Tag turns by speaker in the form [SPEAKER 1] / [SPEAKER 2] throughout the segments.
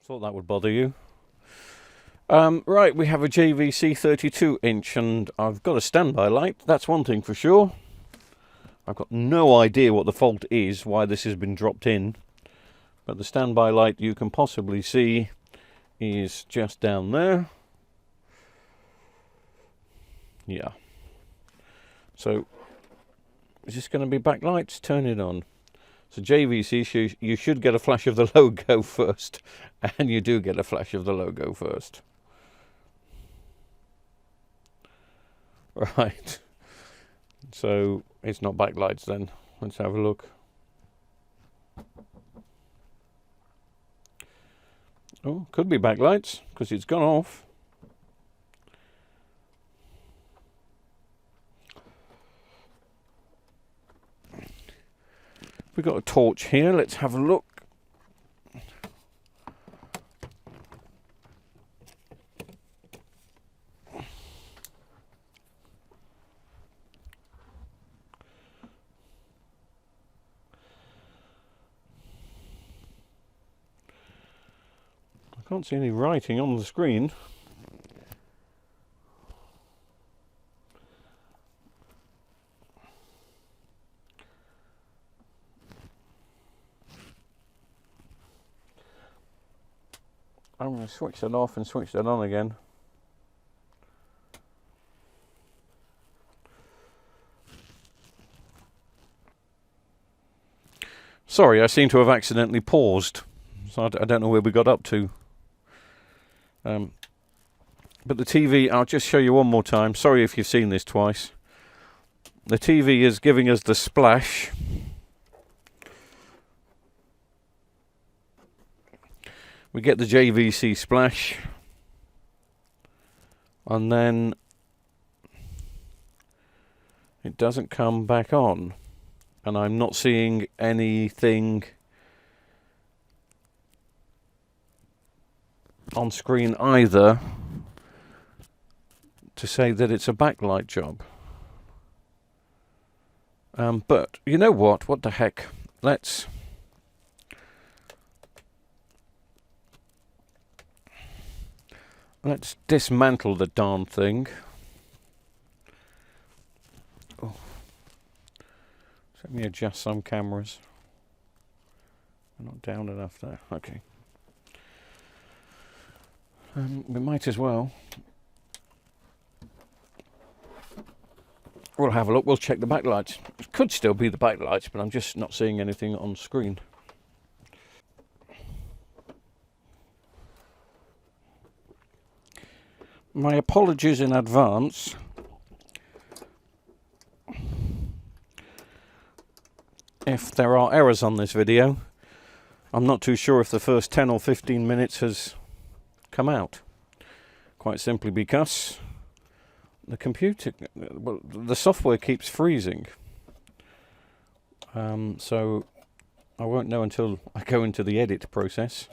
[SPEAKER 1] Thought that would bother you. Right, we have a JVC 32 inch and I've got a standby light. That's one thing for sure. I've got no idea what the fault is, why this has been dropped in. But the standby light you can possibly see is just down there. Yeah. So, is this going to be backlights? Turn it on. So JVC, you should get a flash of the logo first. And you do get a flash of the logo first. Right. So, it's not backlights then. Let's have a look. Oh, could be backlights, because it's gone off. We've got a torch here, let's have a look. I can't see any writing on the screen. I'm going to switch that off and switch that on again. Sorry, I seem to have accidentally paused. So I don't know where we got up to. But the TV, I'll just show you one more time. Sorry if you've seen this twice. The TV is giving us the splash. We get the JVC splash. And then it doesn't come back on. And I'm not seeing anything on screen either to say that it's a backlight job. But you know what? What the heck? Let's dismantle the darn thing. Oh. Let me adjust some cameras. They're not down enough there. Okay. We might as well. We'll have a look. We'll check the backlights. It could still be the backlights, but I'm just not seeing anything on screen. My apologies in advance. If there are errors on this video, I'm not too sure if the first 10 or 15 minutes has come out. Quite simply because the computer, well, the software keeps freezing. So I won't know until I go into the edit process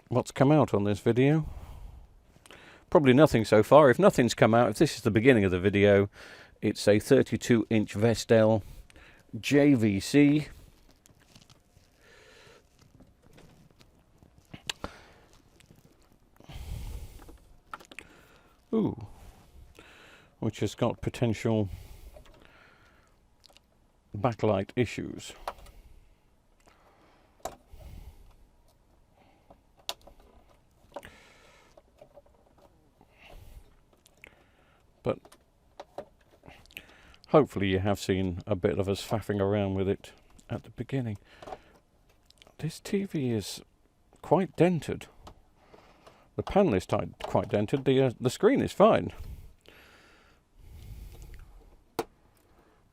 [SPEAKER 1] what's come out on this video. Probably nothing so far. If nothing's come out, if this is the beginning of the video, it's a 32-inch Vestel JVC. Ooh. Which has got potential backlight issues. But hopefully you have seen a bit of us faffing around with it at the beginning. This TV is quite dented. The panel is quite dented. The screen is fine.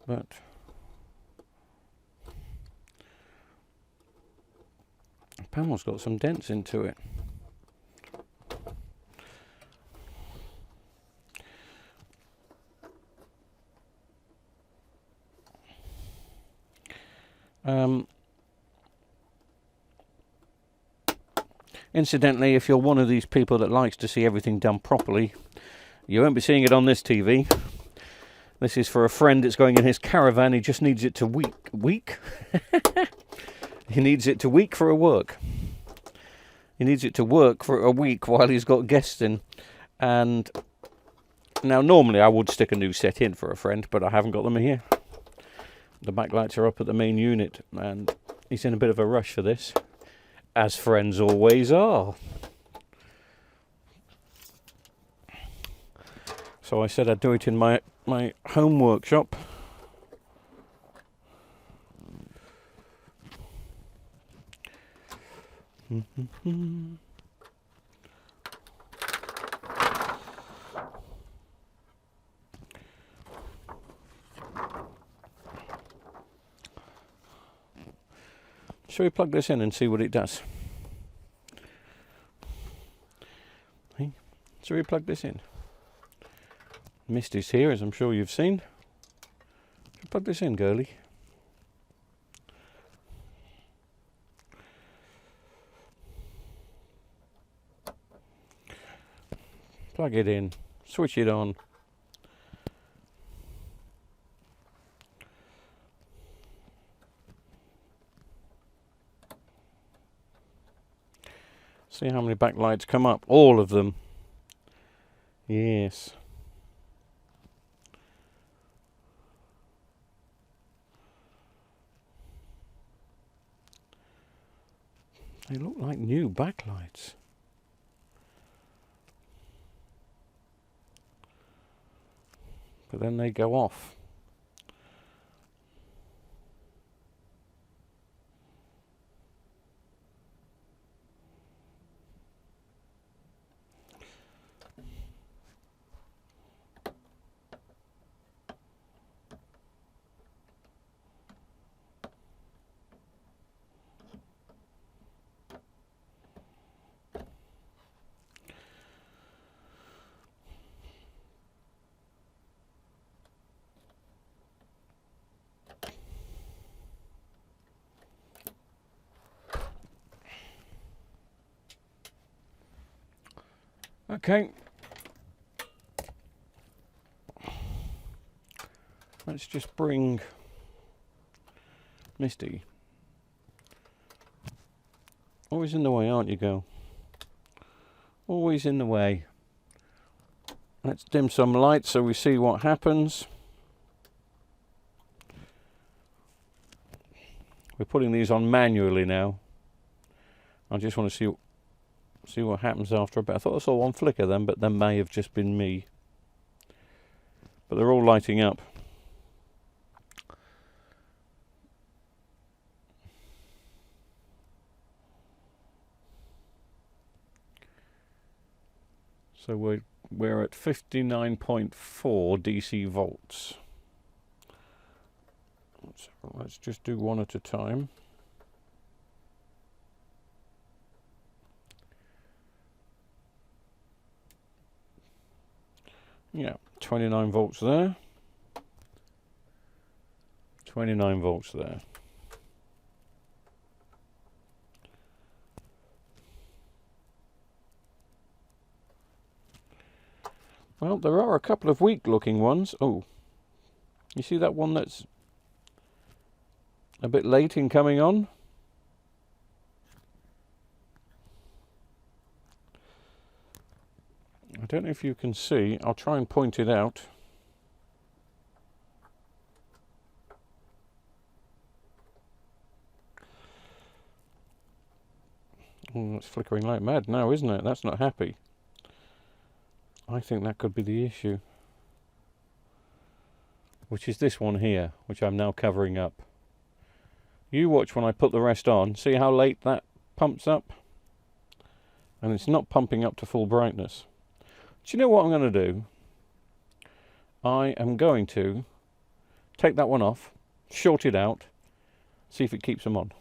[SPEAKER 1] But the panel's got some dents into it. Incidentally, if you're one of these people that likes to see everything done properly, you won't be seeing it on this TV. This is for a friend that's going in his caravan. He just needs it to week? He needs it to week for a work. He needs it to work for a week while he's got guests in. And now normally I would stick a new set in for a friend, but I haven't got them here. The backlights are up at the main unit, and he's in a bit of a rush for this, as friends always are. So I said I'd do it in my home workshop. Shall we plug this in and see what it does? Hey, shall we plug this in? Misty's here, as I'm sure you've seen. Shall we plug this in, girlie? Plug it in, switch it on. See how many backlights come up. All of them. Yes. They look like new backlights. But then they go off. Okay. Let's just bring Misty. Always in the way, aren't you, girl? Always in the way. Let's dim some light so we see what happens. We're putting these on manually now. I just want to see what happens after a bit. I thought I saw one flicker then, but that may have just been me. But they're all lighting up. So we're at 59.4 DC volts. Let's just do one at a time. Yeah, 29 volts there. 29 volts there. Well, there are a couple of weak looking ones. Oh, you see that one that's a bit late in coming on? I don't know if you can see. I'll try and point it out. Oh, it's flickering like mad now, isn't it? That's not happy. I think that could be the issue. Which is this one here, which I'm now covering up. You watch when I put the rest on. See how late that pumps up? And it's not pumping up to full brightness. Do you know what I'm going to do? I am going to take that one off, short it out, see if it keeps them on.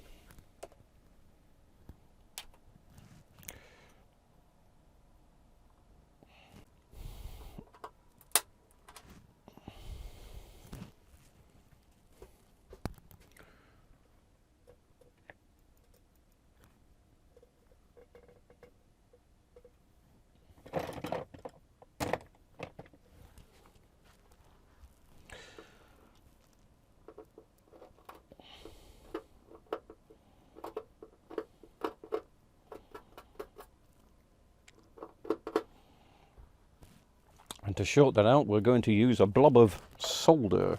[SPEAKER 1] to short that out, we're going to use a blob of solder.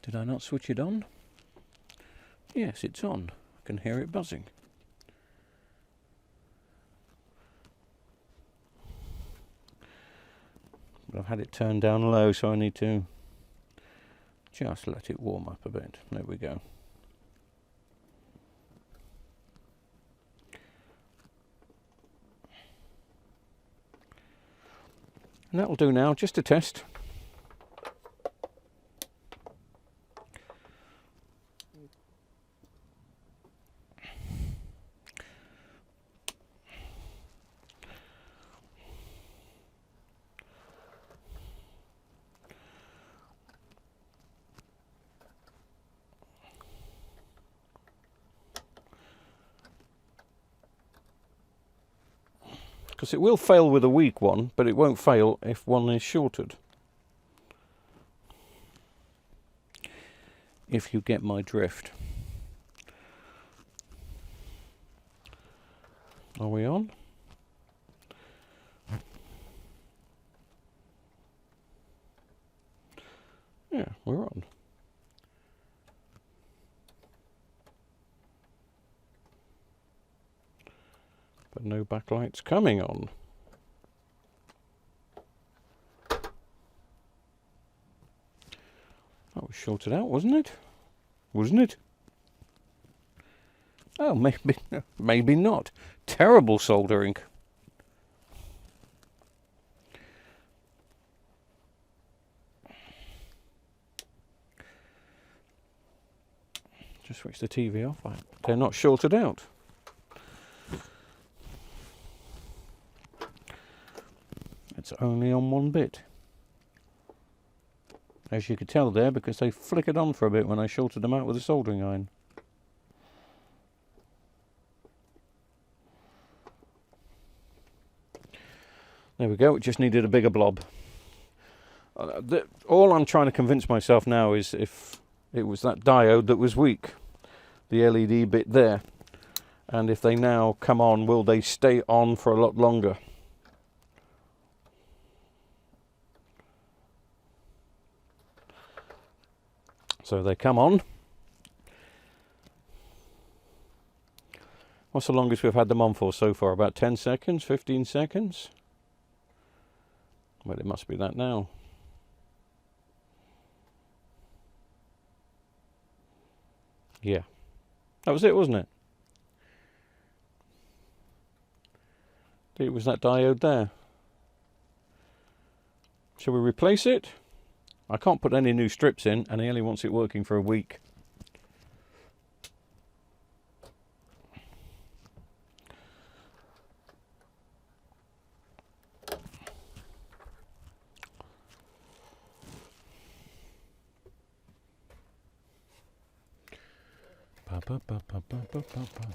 [SPEAKER 1] Did I not switch it on? Yes, it's on. I can hear it buzzing. But I've had it turned down low, so I need to just let it warm up a bit. There we go. And that'll do now, just to test. Because it will fail with a weak one, but it won't fail if one is shorted. If you get my drift. Are we on? Yeah, we're on. But no backlights coming on. That was shorted out, wasn't it? Wasn't it? Oh, maybe, maybe not. Terrible soldering. Just switch the TV off. They're not shorted out. It's only on one bit. As you could tell there, because they flickered on for a bit when I shorted them out with a soldering iron. There we go, it just needed a bigger blob. All I'm trying to convince myself now is if it was that diode that was weak, the LED bit there, and if they now come on, will they stay on for a lot longer? So they come on. What's the longest we've had them on for so far? About 10 seconds, 15 seconds? Well, it must be that now. Yeah. That was it, wasn't it? It was that diode there. Shall we replace it? I can't put any new strips in, and he only wants it working for a week. Ba, ba, ba, ba, ba, ba, ba.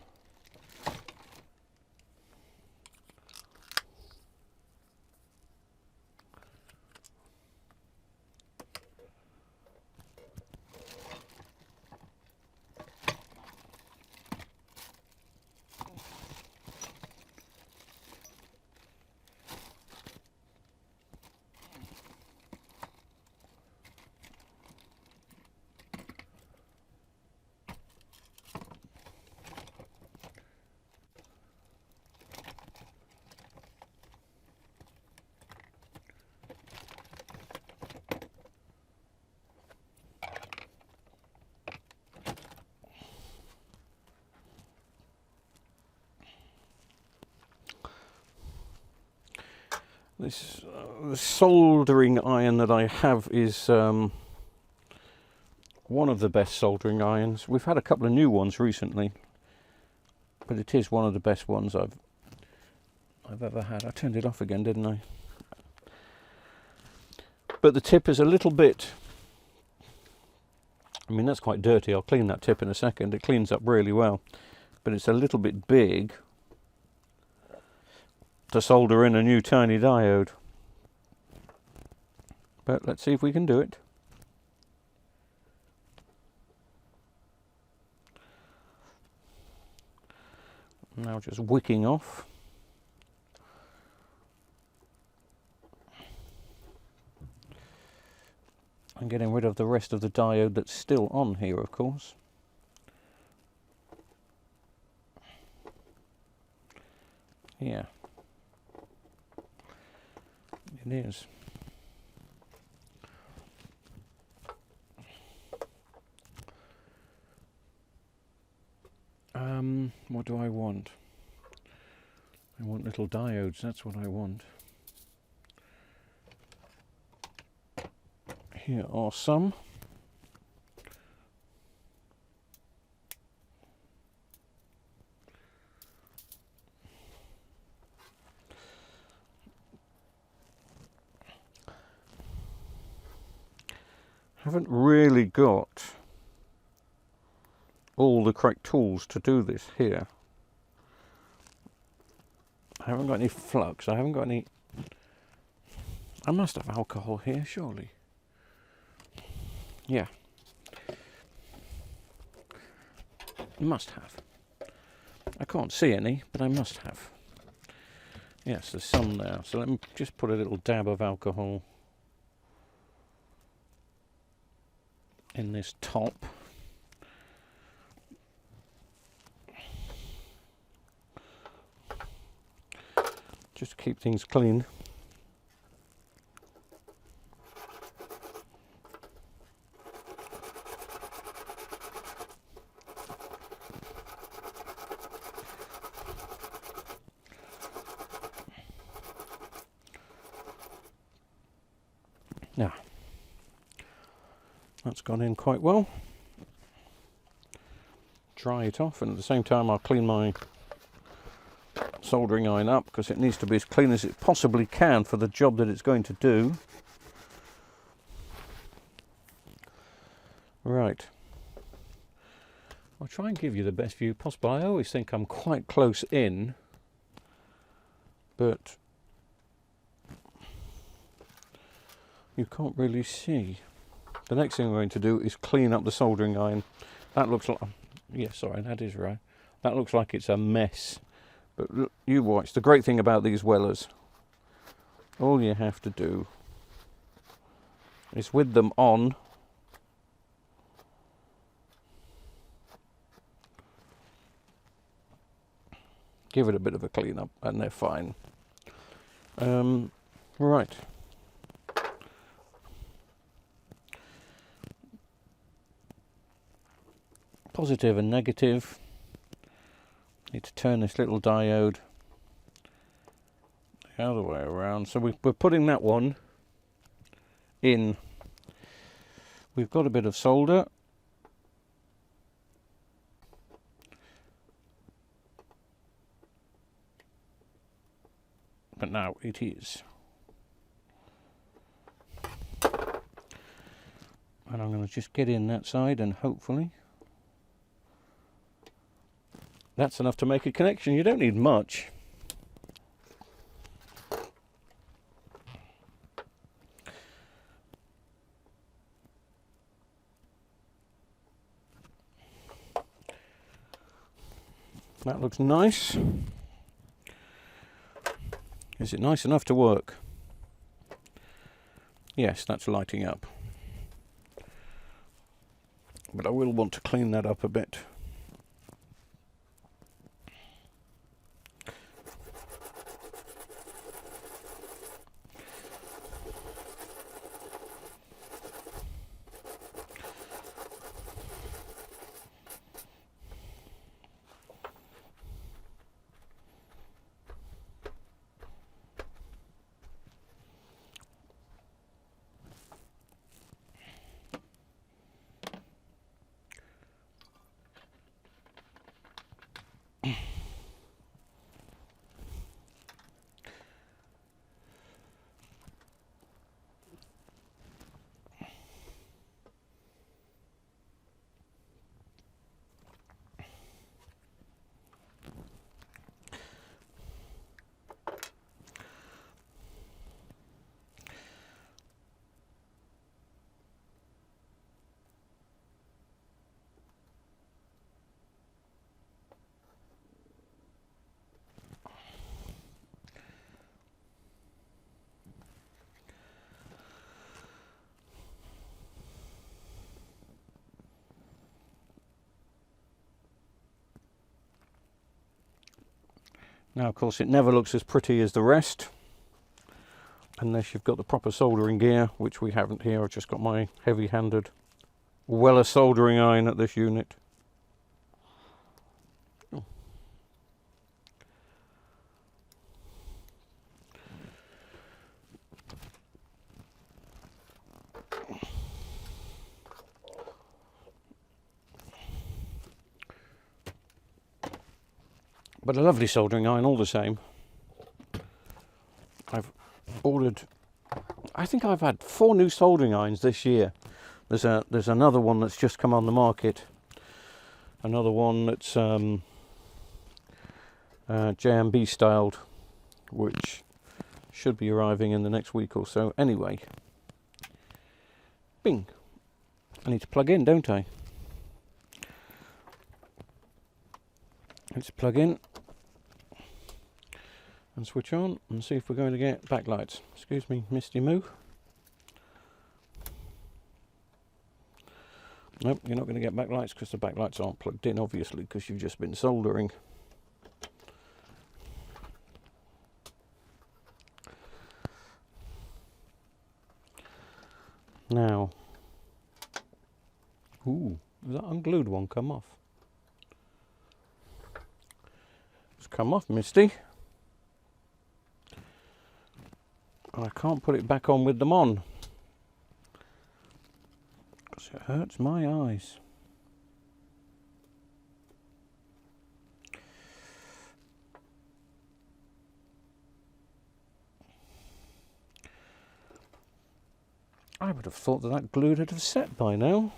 [SPEAKER 1] This the soldering iron that I have is one of the best soldering irons. We've had a couple of new ones recently, but it is one of the best ones I've ever had. I turned it off again, didn't I? But the tip is a little bit, I mean, that's quite dirty. I'll clean that tip in a second. It cleans up really well, but it's a little bit big to solder in a new tiny diode. But let's see if we can do it. Now just wicking off. And getting rid of the rest of the diode that's still on here, of course. Yeah. It is. What do I want? I want little diodes, that's what I want. Here are some. Haven't really got all the correct tools to do this here. I haven't got any flux, I haven't got any... I must have alcohol here, surely. Yeah. Must have. I can't see any, but I must have. Yes, there's some there. So let me just put a little dab of alcohol in this top. Just to keep things clean. Now, that's gone in quite well. Dry it off, and at the same time I'll clean my soldering iron up, because it needs to be as clean as it possibly can for the job that it's going to do. Right. I'll try and give you the best view possible. I always think I'm quite close in, but you can't really see. The next thing I'm going to do is clean up the soldering iron. That looks like, yeah, sorry, that is right. That looks like it's a mess. But look, you watch. The great thing about these Wellers, all you have to do is with them on, give it a bit of a clean up and they're fine. Right. Positive and negative. Need to turn this little diode the other way around. So we're putting that one in. We've got a bit of solder. But now it is. And I'm going to just get in that side, and hopefully that's enough to make a connection. You don't need much. That looks nice. Is it nice enough to work? Yes, that's lighting up. But I will want to clean that up a bit. Now, of course, it never looks as pretty as the rest, unless you've got the proper soldering gear, which we haven't here. I've just got my heavy-handed Weller soldering iron at this unit. But a lovely soldering iron all the same. I've ordered, I think I've had 4 new soldering irons this year. There's another one that's just come on the market. Another one that's JMB styled, which should be arriving in the next week or so. Anyway, bing. I need to plug in, don't I? Let's plug in and switch on and see if we're going to get backlights. Excuse me, Misty Moo. Nope, you're not going to get backlights because the backlights aren't plugged in, obviously, because you've just been soldering. Now, ooh, has that unglued one come off? It's come off, Misty. I can't put it back on with them on, because it hurts my eyes. I would have thought that that glue would have set by now.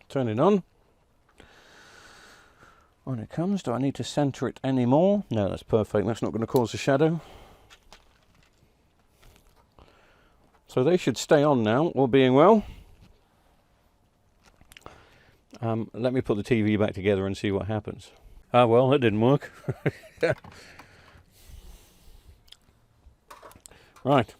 [SPEAKER 1] Turn it on. When it comes, do I need to centre it anymore? No, that's perfect. That's not going to cause a shadow. So they should stay on now, all being well. Let me put the TV back together and see what happens. Ah, well, that didn't work. Right.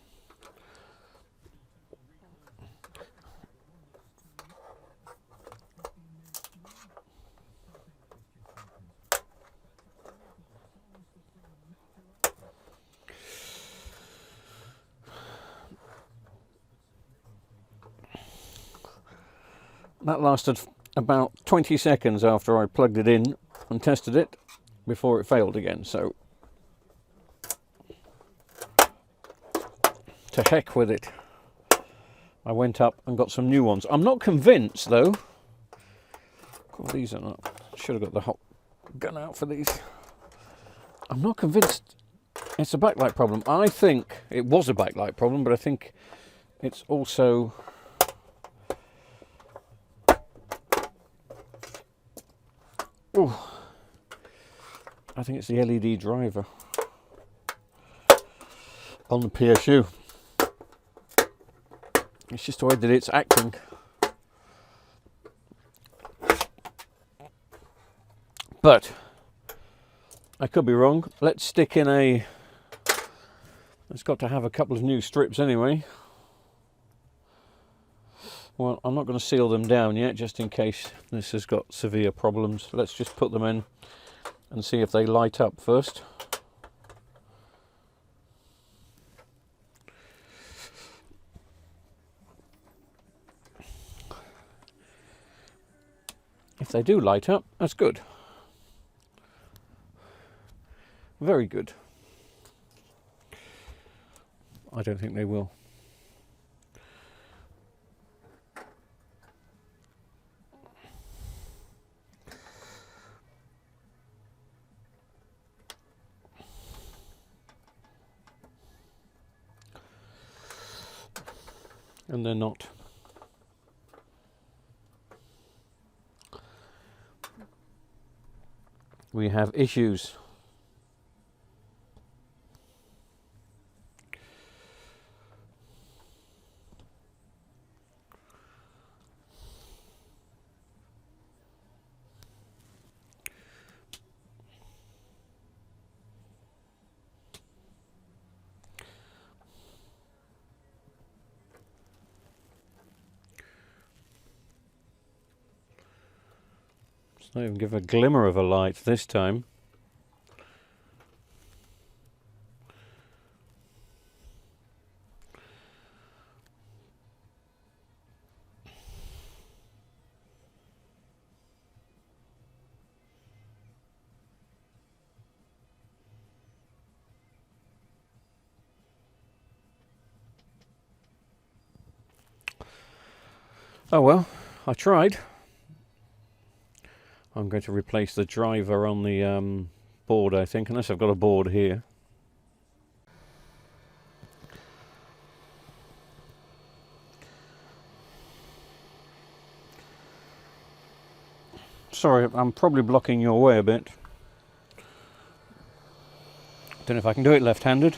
[SPEAKER 1] That lasted about 20 seconds after I plugged it in and tested it before it failed again, so to heck with it. I went up and got some new ones. I'm not convinced though. God, these are not. Should have got the hot gun out for these. I'm not convinced it's a backlight problem. I think it was a backlight problem, but I think it's also I think it's the LED driver on the PSU. It's just the way that it's acting. But I could be wrong. Let's stick in a... It's got to have a couple of new strips anyway. Well, I'm not going to seal them down yet, just in case this has got severe problems. Let's just put them in and see if they light up first. If they do light up, that's good. Very good. I don't think they will. And they're not. We have issues. Not even give a glimmer of a light this time. Oh well, I tried. I'm going to replace the driver on the board, I think, unless I've got a board here. Sorry, I'm probably blocking your way a bit. Don't know if I can do it left-handed.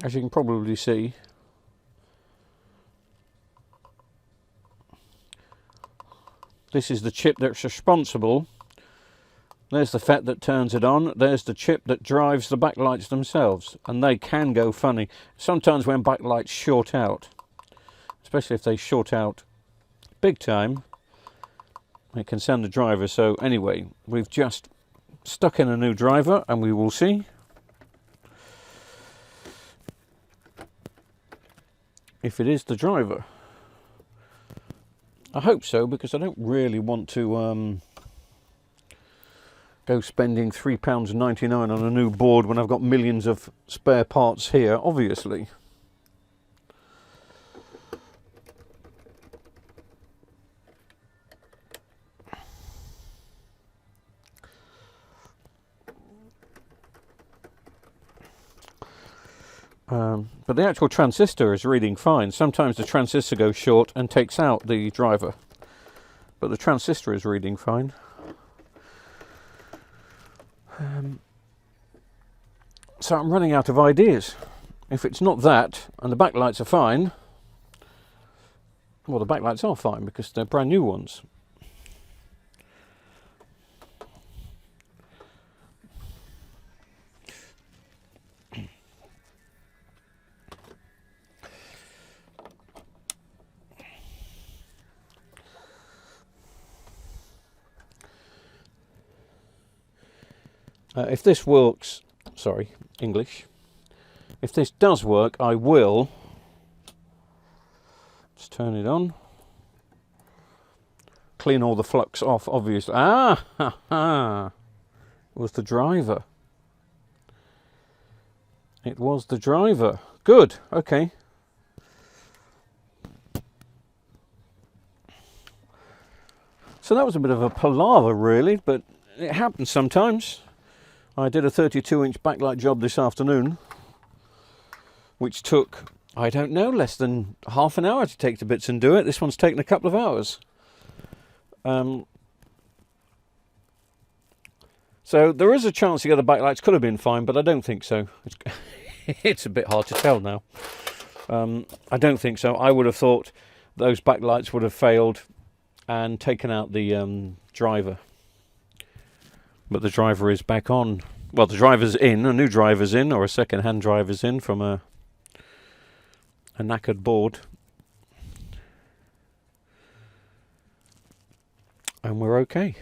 [SPEAKER 1] As you can probably see, this is the chip that's responsible. There's the FET that turns it on. There's the chip that drives the backlights themselves. And they can go funny. Sometimes when backlights short out, especially if they short out big time, it can send the driver. So anyway, we've just stuck in a new driver and we will see if it is the driver. I hope so, because I don't really want to go spending £3.99 on a new board when I've got millions of spare parts here, obviously. But the actual transistor is reading fine. Sometimes the transistor goes short and takes out the driver, but the transistor is reading fine. So I'm running out of ideas. If it's not that, and the backlights are fine, well, the backlights are fine because they're brand new ones. If this works, sorry, English. If this does work, I will just turn it on. Clean all the flux off, obviously. Ah, ha, ha. It was the driver. It was the driver. Good, okay. So that was a bit of a palaver, really, but it happens sometimes. I did a 32-inch backlight job this afternoon, which took, I don't know, less than half an hour to take to bits and do it. This one's taken a couple of hours. So there is a chance the other backlights could have been fine, but I don't think so. It's a bit hard to tell now. I don't think so. I would have thought those backlights would have failed and taken out the driver. But the driver is back on. Well, the driver's in, a new driver's in, or a second-hand driver's in from a knackered board. And we're okay.